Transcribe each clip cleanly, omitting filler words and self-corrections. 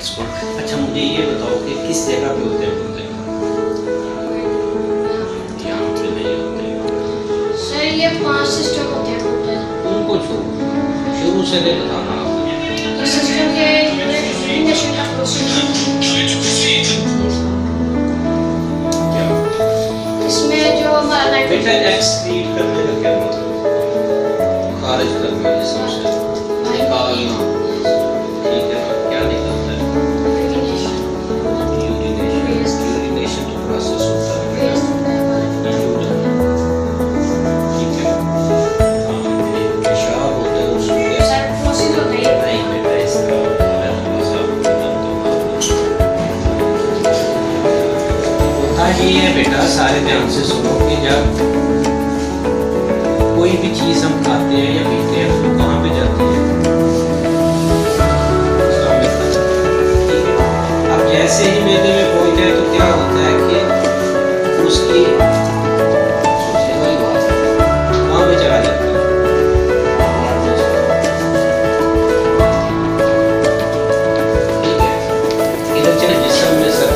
अच्छा मुझे ये बताओ कि किस जगह पे होते हैं कुत्ते? यहाँ पे नहीं होते सर। ये 5 सिस्टम होते हैं कुत्ते। उनको शुरू से नहीं बताना तो सिस्टम के इंडस्ट्री का प्रोसीजर इसमें जो हमारा नाइट्रोजन एक्सक्रीट करने का क्या मतलब? खारिज करना जिसमें से निकालना। ठीक है, क्या निकलता है? यूरिनेशन तो प्रोसेस होता है। ठीक है, पेशाब होता है उसमें सर प्रोसीजर होता है। नहीं बेटा इसका मैं थोड़ा सा होता ही है बेटा। सारे ध्यान से सुनो कि जब कोई भी चीज हम खाते हैं या पीते हैं तो कहाँ पे जाती है? अब जैसे ही मैदे में पहुंच जाए तो क्या होता है कि उसकी सोचने वाली बात है, कहाँ पे चला जाता है? ठीक है, इधर चले जिस्म में सर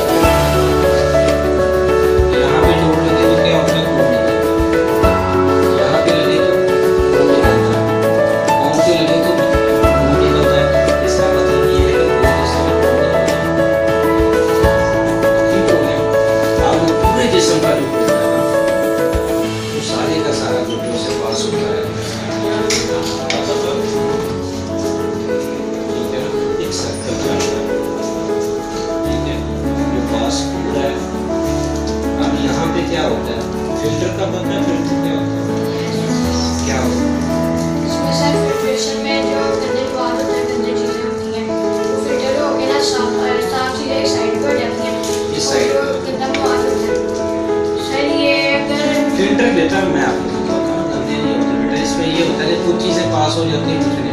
यहाँ पे जोड़ लगे तो क्या होता है? खून निकलता है। यहाँ पे लगे तो खून निकलता है। पाँव पे लगे तो खून निकलता है। इसका मतलब ये है कि खून जिसका खून निकलता है। ठीक हो गया। अब वो पूरे जिस्म का जो खून है ना, वो सारे का सारा ग्लूकोज से पास होता है। ठीक है ना, एक सर्कल जाता है। ठीक है, जो पास पूरा है। अब यहाँ पे क्या होता है? फिल्टर का पता है? फिल्टर क्या होता है? क्या होता है? इसमें सर फिल्ट्रेशन में जो गंदे बाल होते हैं, गंदी चीजें होती हैं, वो फिल्टर होके ना साफ चीजें एक साइड पर हो जाती हैं। इस साइड और जो गंदा बाल होता है सर, ये अगर फिल्टर बेटा मैं आपको बताता हूँ, गंदे नहीं होते बेटा। इसमें ये होता है कि कुछ चीज़ें पास हो जाती हैं, कुछ नहीं